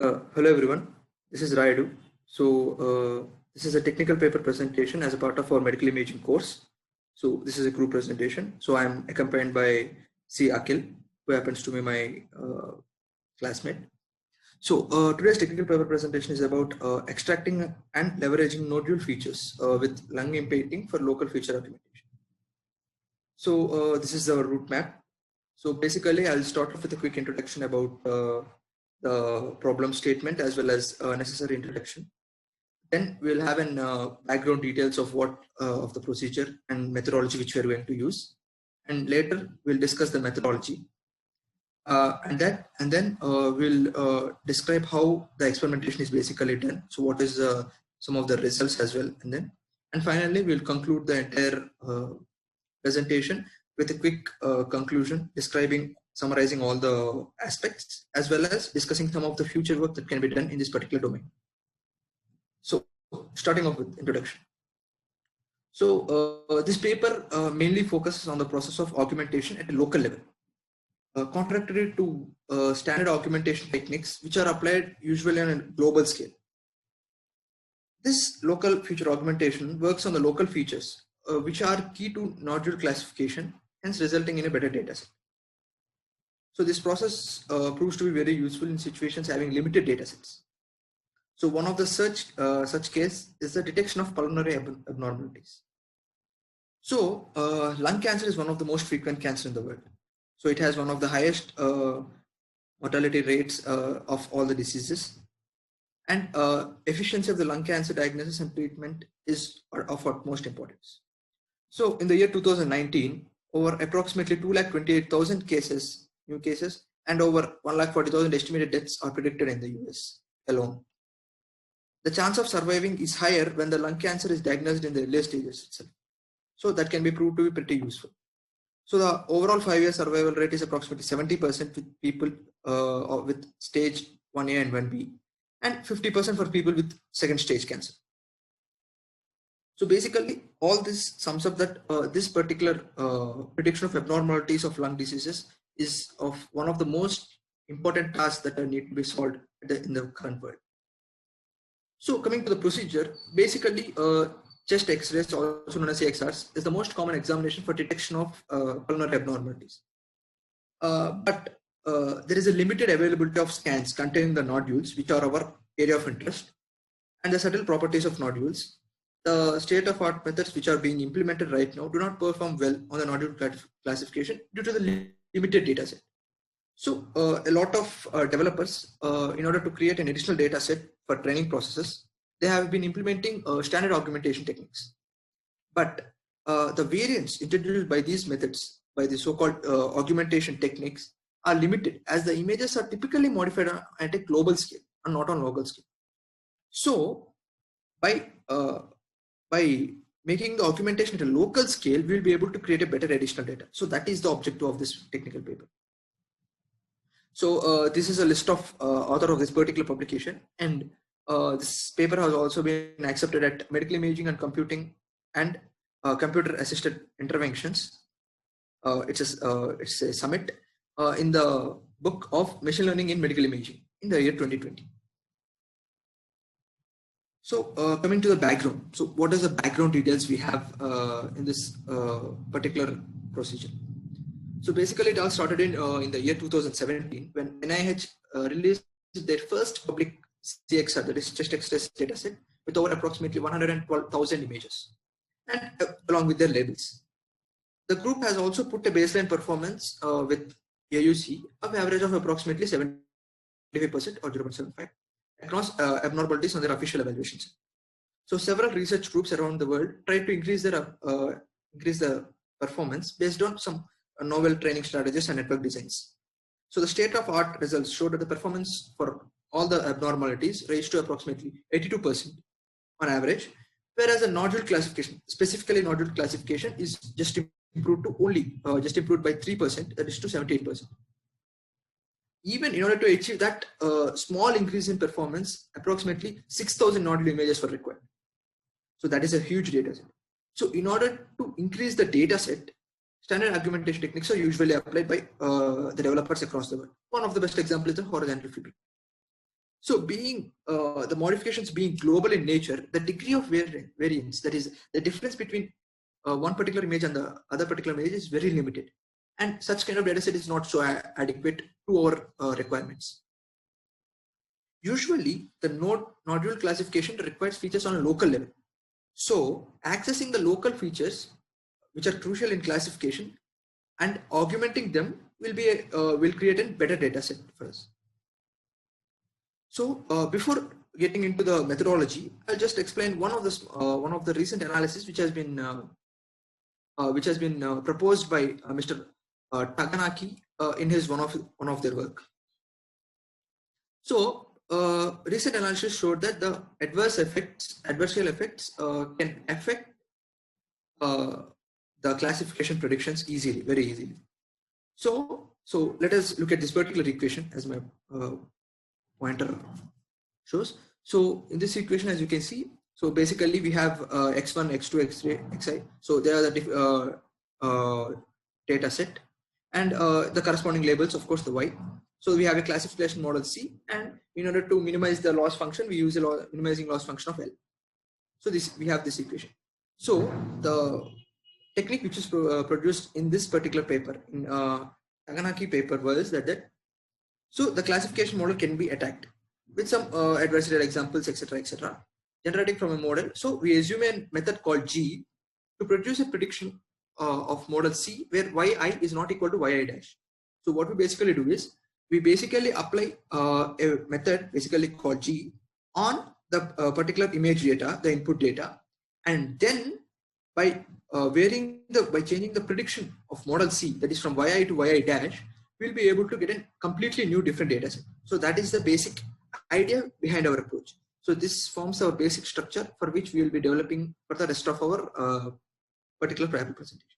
Hello everyone, this is Raidu. This is a technical paper presentation as a part of our medical imaging course. So this is a group presentation. So I'm accompanied by C. Akhil, who happens to be my classmate. Today's technical paper presentation is about extracting and leveraging nodule features with lung inpainting for local feature augmentation. This is our route map. So basically I'll start off with a quick introduction about the problem statement as well as necessary introduction. Then we'll have an background details of what of the procedure and methodology which we are going to use, and later we'll discuss the methodology, and then we'll describe how the experimentation is basically done. So what is some of the results as well, and finally we'll conclude the entire presentation with a quick conclusion summarizing all the aspects as well as discussing some of the future work that can be done in this particular domain. So starting off with introduction. So this paper mainly focuses on the process of augmentation at a local level. Contrary to standard augmentation techniques which are applied usually on a global scale. This local feature augmentation works on the local features which are key to nodule classification, hence resulting in a better data set. So this process proves to be very useful in situations having limited data sets. So one of the such case is the detection of pulmonary abnormalities. So lung cancer is one of the most frequent cancer in the world. So it has one of the highest mortality rates of all the diseases, and efficiency of the lung cancer diagnosis and treatment is of utmost importance. So in the year 2019, over approximately 228,000 new cases, and over 140,000 estimated deaths are predicted in the US alone. The chance of surviving is higher when the lung cancer is diagnosed in the early stages itself. So that can be proved to be pretty useful. So the overall 5-year survival rate is approximately 70% with people with stage 1A and 1B, and 50% for people with second stage cancer. So basically all this sums up that this particular prediction of abnormalities of lung diseases is of one of the most important tasks that need to be solved in the current world. So coming to the procedure, basically chest X-rays, also known as CXRs, is the most common examination for detection of pulmonary abnormalities. But there is a limited availability of scans containing the nodules, which are our area of interest, and the subtle properties of nodules. The state-of-art methods which are being implemented right now do not perform well on the nodule classification due to the limited data set. So a lot of developers, in order to create an additional data set for training processes, they have been implementing standard augmentation techniques. But the variants introduced by these methods, by the so-called augmentation techniques, are limited as the images are typically modified at a global scale and not on local scale. So by making the augmentation at a local scale, we'll be able to create a better additional data. So that is the objective of this technical paper. So this is a list of author of this particular publication, and this paper has also been accepted at medical imaging and computing and computer assisted interventions. It's a summit in the book of machine learning in medical imaging in the year 2020. So coming to the background. So what is the background details we have in this particular procedure? So basically it all started in the year 2017 when NIH released their first public CXR, that is chest X-ray dataset, with over approximately 112,000 images, and along with their labels. The group has also put a baseline performance with AUC of average of approximately 75% or 0.75 across abnormalities on their official evaluations. So several research groups around the world tried to increase the performance based on some novel training strategies and network designs. So the state-of-art results showed that the performance for all the abnormalities raised to approximately 82% on average, whereas the nodule classification, specifically nodule classification, is just improved to just improved by 3%, that is to 78%. Even in order to achieve that small increase in performance, approximately 6,000 nodule images were required. So that is a huge data set. So in order to increase the data set, standard augmentation techniques are usually applied by the developers across the world. One of the best examples is the horizontal feedback. So being the modifications being global in nature, the degree of variance, that is the difference between one particular image and the other particular image, is very limited. And such kind of data set is not so adequate to our requirements. Usually, the nodule classification requires features on a local level. So accessing the local features, which are crucial in classification, and augmenting them will create a better data set for us. So before getting into the methodology, I'll just explain one of the recent analysis which has been proposed by Mr. Takanaki in his one of their work. So recent analysis showed that the adversarial effects can affect the classification predictions very easily. So let us look at this particular equation as my pointer shows. So in this equation, as you can see, so basically we have x1, x2, x3, xi. So there are the data set, and the corresponding labels, of course, the y. So we have a classification model C, and in order to minimize the loss function, we use a minimizing loss function of L. So we have this equation. So the technique which is produced in this particular paper, in Takanaki paper, was that so the classification model can be attacked with some adversarial examples, etc., generating from a model. So we assume a method called G to produce a prediction of model C where yi is not equal to yi dash. So what we basically do is we basically apply a method basically called G on the particular image data, the input data, and then by changing the prediction of model C, that is from yi to yi dash, we'll be able to get a completely new different data set. So that is the basic idea behind our approach. So this forms our basic structure for which we will be developing for the rest of our particular private presentation.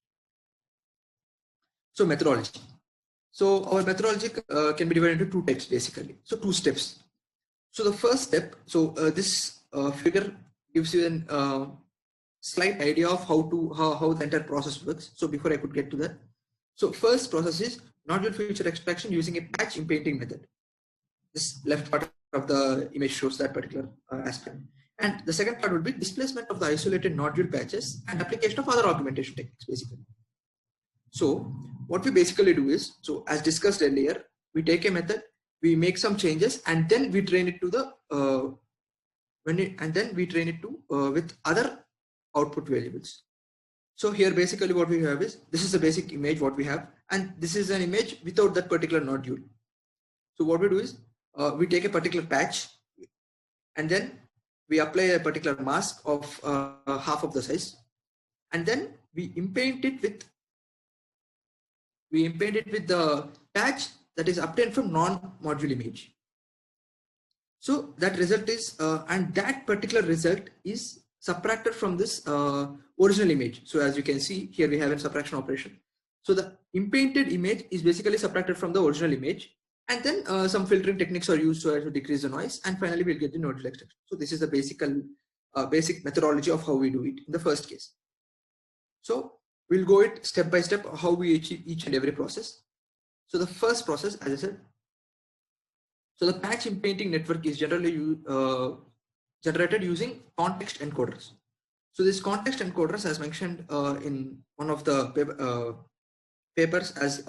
So methodology. So our methodology can be divided into two types basically. So two steps. So the first step, so this figure gives you a slight idea of how the entire process works. So before I could get to that, so first process is nodule feature extraction using a patch inpainting method. This left part of the image shows that particular aspect. And the second part would be displacement of the isolated nodule patches and application of other augmentation techniques basically. So what we basically do is, so as discussed earlier, we take a method, we make some changes, and then we train it to the with other output variables. So here basically what we have is, this is the basic image what we have, and this is an image without that particular nodule. So what we do is we take a particular patch, and then we apply a particular mask of half of the size, and then we impaint it with the patch that is obtained from non-module image. So that result is and that particular result is subtracted from this original image. So as you can see here, we have a subtraction operation. So the impainted image is basically subtracted from the original image, and then some filtering techniques are used so as to decrease the noise, and finally we'll get the nodule extraction. So this is the basic methodology of how we do it in the first case. So we'll go it step by step how we achieve each and every process. So the first process, as I said, so the patch inpainting network is generally generated using context encoders. So this context encoders, as mentioned in one of the papers as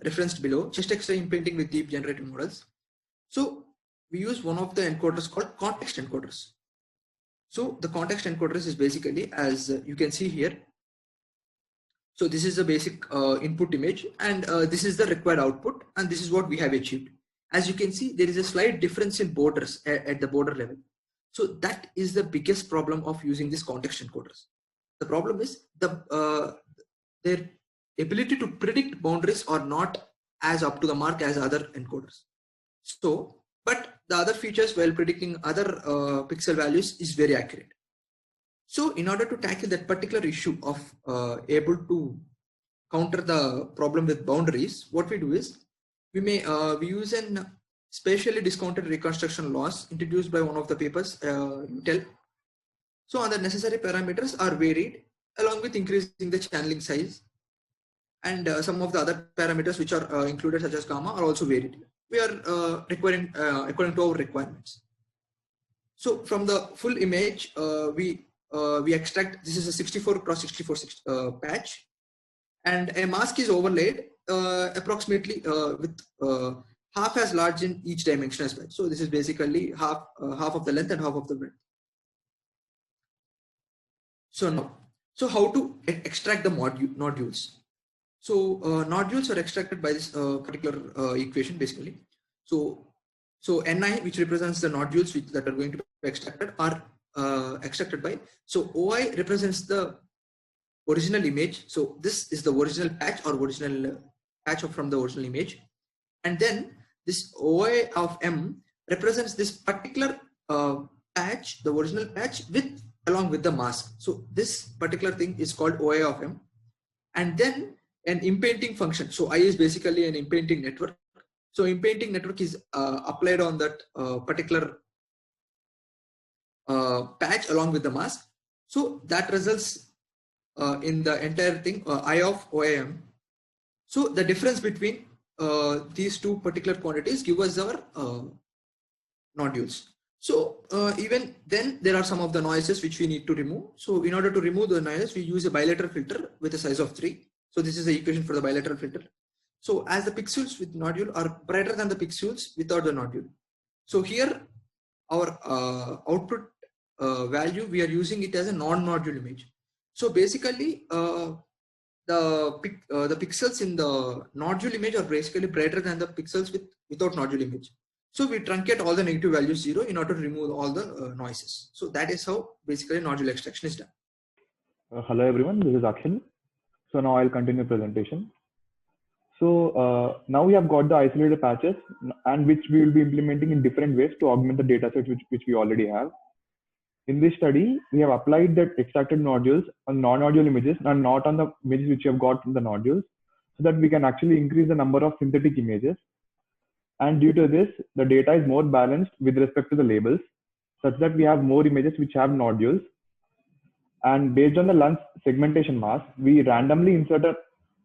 referenced below, chest X-ray inpainting with deep generative models. So we use one of the encoders called context encoders. So the context encoders is basically, as you can see here, so this is the basic input image, and this is the required output, and this is what we have achieved. As you can see, there is a slight difference in borders at the border level. So that is the biggest problem of using these context encoders. The problem is their ability to predict boundaries are not as up to the mark as other encoders. So, but the other features while predicting other pixel values is very accurate. So in order to tackle that particular issue of able to counter the problem with boundaries, what we do is we use an spatially discounted reconstruction loss introduced by one of the papers, Gündel. So the necessary parameters are varied along with increasing the channeling size, and some of the other parameters which are included such as gamma are also varied. we are requiring according to our requirements. So from the full image, we extract, this is a 64 cross 64 patch, and a mask is overlaid approximately with half as large in each dimension as well. So this is basically half of the length and half of the breadth. So now, so how to extract the nodules? So nodules are extracted by this particular equation basically. So Ni, which represents the nodules that are going to be extracted, are extracted by. So Oi represents the original image. So this is the original patch or original patch from the original image, and then this Oi of M represents this particular patch, the original patch, along with the mask. So this particular thing is called Oi of M, and then an inpainting function. So I is basically an inpainting network. So inpainting network is applied on that particular patch along with the mask. So that results in the entire thing I of OIM. So the difference between these two particular quantities give us our nodules. So even then there are some of the noises which we need to remove. So in order to remove the noises, we use a bilateral filter with a size of 3. So this is the equation for the bilateral filter. So as the pixels with nodule are brighter than the pixels without the nodule. So here our output value, we are using it as a non-nodule image. So basically the pixels in the nodule image are basically brighter than the pixels without nodule image. So we truncate all the negative values 0 in order to remove all the noises. So that is how basically nodule extraction is done. Hello everyone, this is Akshan. So now I'll continue presentation. So now we have got the isolated patches, and which we will be implementing in different ways to augment the data set which we already have. In this study, we have applied the extracted nodules on non-nodule images and not on the images which we have got from the nodules, so that we can actually increase the number of synthetic images. And due to this, the data is more balanced with respect to the labels, such that we have more images which have nodules. And based on the lung segmentation mask, we randomly insert a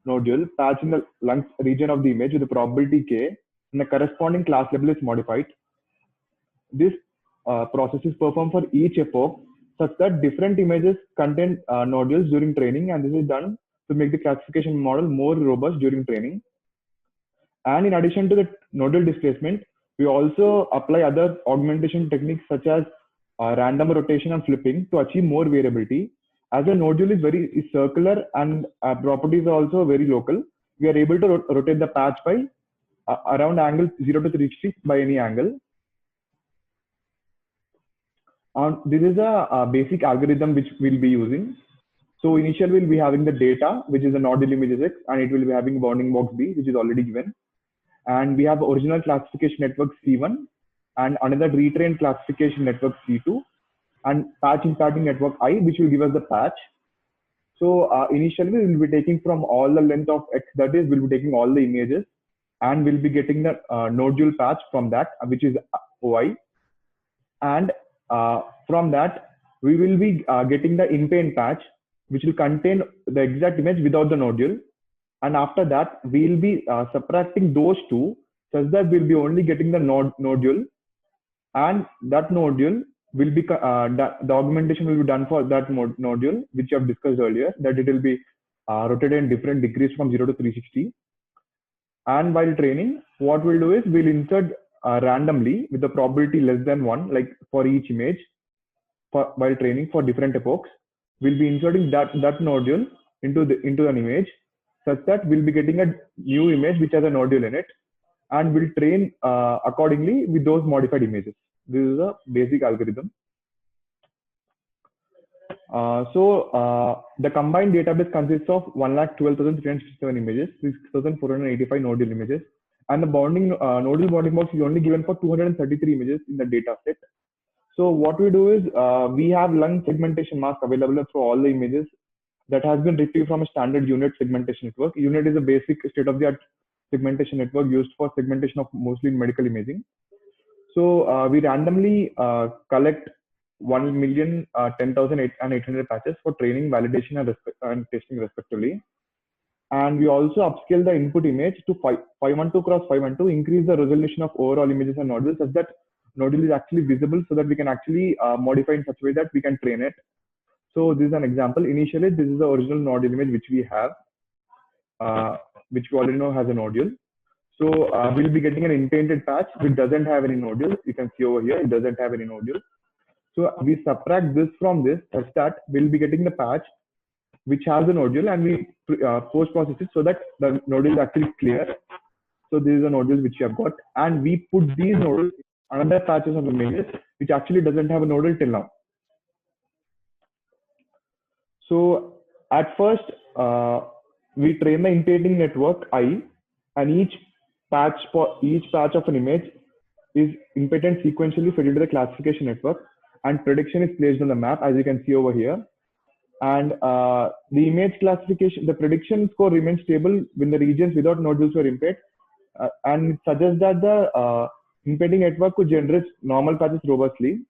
nodule patch in the lung region of the image with a probability k, and the corresponding class label is modified. This process is performed for each epoch, such that different images contain nodules during training, and this is done to make the classification model more robust during training. And in addition to the nodule displacement, we also apply other augmentation techniques such as random rotation and flipping to achieve more variability. As a nodule is circular and properties are also very local, we are able to rotate the patch by around angle 0 to 360 by any angle. This is a basic algorithm which we'll be using. So initially we'll be having the data, which is a nodule images X, and it will be having bounding box B, which is already given. And we have original classification network C1 and another retrained classification network C2 and patch impacting network I, which will give us the patch. So initially we will be taking from all the length of X, that is, we'll be taking all the images, and we'll be getting the nodule patch from that, which is OI. And from that, we will be getting the inpaint patch, which will contain the exact image without the nodule. And after that, we'll be subtracting those two, such that we'll be only getting the nodule, and that nodule will be the augmentation will be done for that nodule, which you have discussed earlier, that it will be rotated in different degrees from 0 to 360. And while training, what we'll do is we'll insert randomly with the probability less than 1, like for each image, while training for different epochs, we'll be inserting that nodule into an image, such that we'll be getting a new image which has a nodule in it, and we'll train accordingly with those modified images. This is a basic algorithm. The combined database consists of 1,12,367 images, 6,485 nodule images, and the nodule bounding box is only given for 233 images in the data set. So what we do is we have lung segmentation mask available for all the images that has been retrieved from a standard UNIT segmentation network. UNIT is a basic state-of-the-art segmentation network used for segmentation of mostly medical imaging. So we randomly collect 1,010,800 patches for training, validation, and testing respectively. And we also upscale the input image to 512 cross 512, increase the resolution of overall images and nodules such that nodule is actually visible, so that we can actually modify in such a way that we can train it. So this is an example. Initially, this is the original nodule image which we have, which we already know has a nodule. So we'll be getting an inpainted patch which doesn't have any nodule. You can see over here, it doesn't have any nodule. So we subtract this from this such that we'll be getting the patch which has the nodule, and we post-process it so that the nodule is actually clear. So this is a nodule which we have got, and we put these nodules in another patches of images which actually doesn't have a nodule till now. So at first, we train the inpainting network I, and each patch of an image is inpainted sequentially fed into the classification network, and prediction is placed on the map, as you can see over here. And the image classification, the prediction score remains stable when the regions without nodules were impaired, and it suggests that the inpainting network could generate normal patches robustly.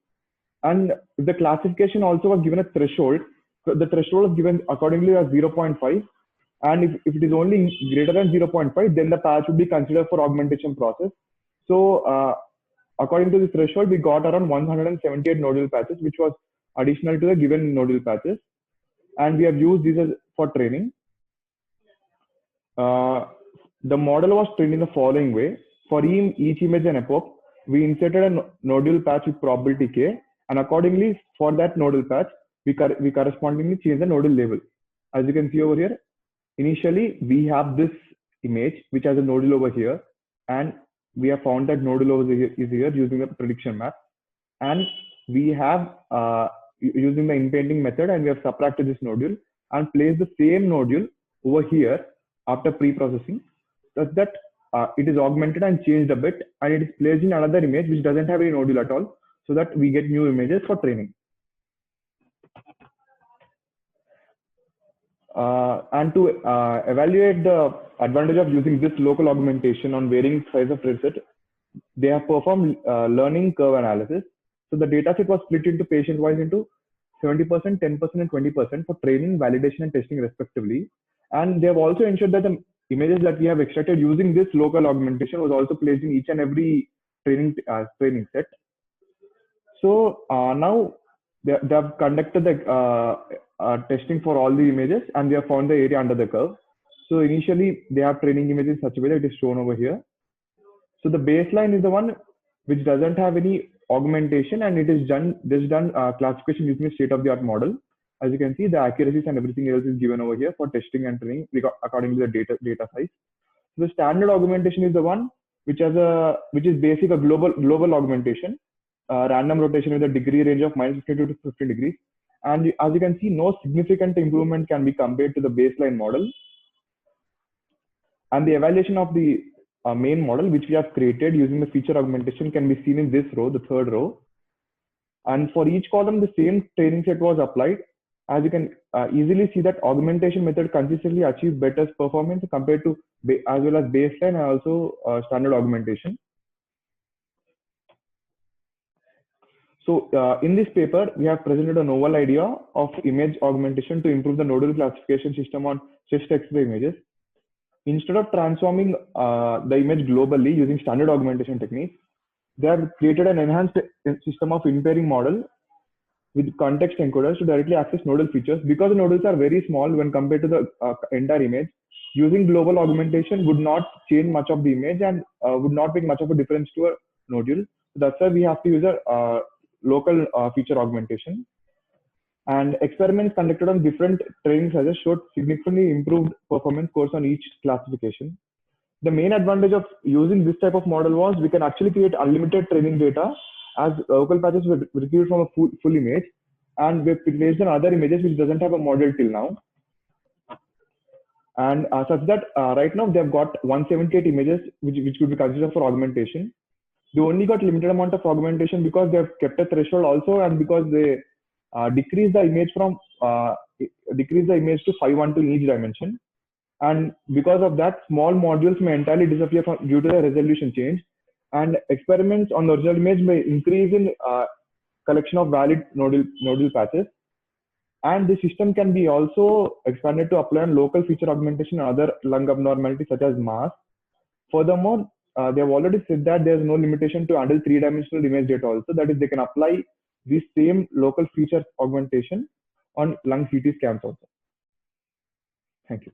And the classification also was given a threshold. So the threshold was given accordingly as 0.5. And if it is only greater than 0.5, then the patch would be considered for augmentation process. So according to the threshold, we got around 178 nodule patches, which was additional to the given nodule patches. And we have used these for training. The model was trained in the following way. For each image and epoch, we inserted a nodule patch with probability k, and accordingly for that nodule patch, we correspondingly change the nodule label. As you can see over here, initially we have this image which has a nodule over here, and we have found that nodule over here is here using the prediction map, and we have using the inpainting method, and we have subtracted this nodule and placed the same nodule over here after pre-processing, such that it is augmented and changed a bit, and it is placed in another image which doesn't have any nodule at all, so that we get new images for training. And to evaluate the advantage of using this local augmentation on varying size of dataset, they have performed learning curve analysis. So the dataset was split into patient-wise into 70%, 10%, and 20% for training, validation, and testing respectively. And they have also ensured that the images that we have extracted using this local augmentation was also placed in each and every training set. So now they have conducted the testing for all the images, and they have found the area under the curve. So initially they have training images in such a way that it is shown over here. So the baseline is the one which doesn't have any augmentation, and it is done classification using a state-of-the-art model. As you can see, the accuracies and everything else is given over here for testing and training according to the data size. So the standard augmentation is the one which is basic a global augmentation, random rotation with a degree range of -52 to 15 degrees. And as you can see, no significant improvement can be compared to the baseline model. And the evaluation of the main model which we have created using the feature augmentation can be seen in this row, the third row. And for each column, the same training set was applied. As you can easily see that augmentation method consistently achieves better performance compared to as well as baseline and also standard augmentation. So in this paper, we have presented a novel idea of image augmentation to improve the nodal classification system on chest X-ray images. Instead of transforming the image globally using standard augmentation techniques, they have created an enhanced system of in-pairing model with context encoders to directly access nodal features. Because the nodules are very small when compared to the entire image, using global augmentation would not change much of the image and would not make much of a difference to a nodule. So that's why we have to use a local feature augmentation. And experiments conducted on different training sizes showed significantly improved performance scores on each classification. The main advantage of using this type of model was we can actually create unlimited training data, as local patches were retrieved from a full image, and we placed on other images which doesn't have a model till now. And such that right now they have got 178 images which could be considered for augmentation. They only got limited amount of augmentation because they have kept a threshold also, and because they decrease the image to 512 in each dimension. And because of that, small modules may entirely disappear due to the resolution change. And experiments on the original image may increase in collection of valid nodal patches. And the system can be also expanded to apply on local feature augmentation and other lung abnormalities such as mass. Furthermore, they have already said that there's no limitation to handle three-dimensional image data also. That is, they can apply the same local feature augmentation on lung CT scans also. Thank you.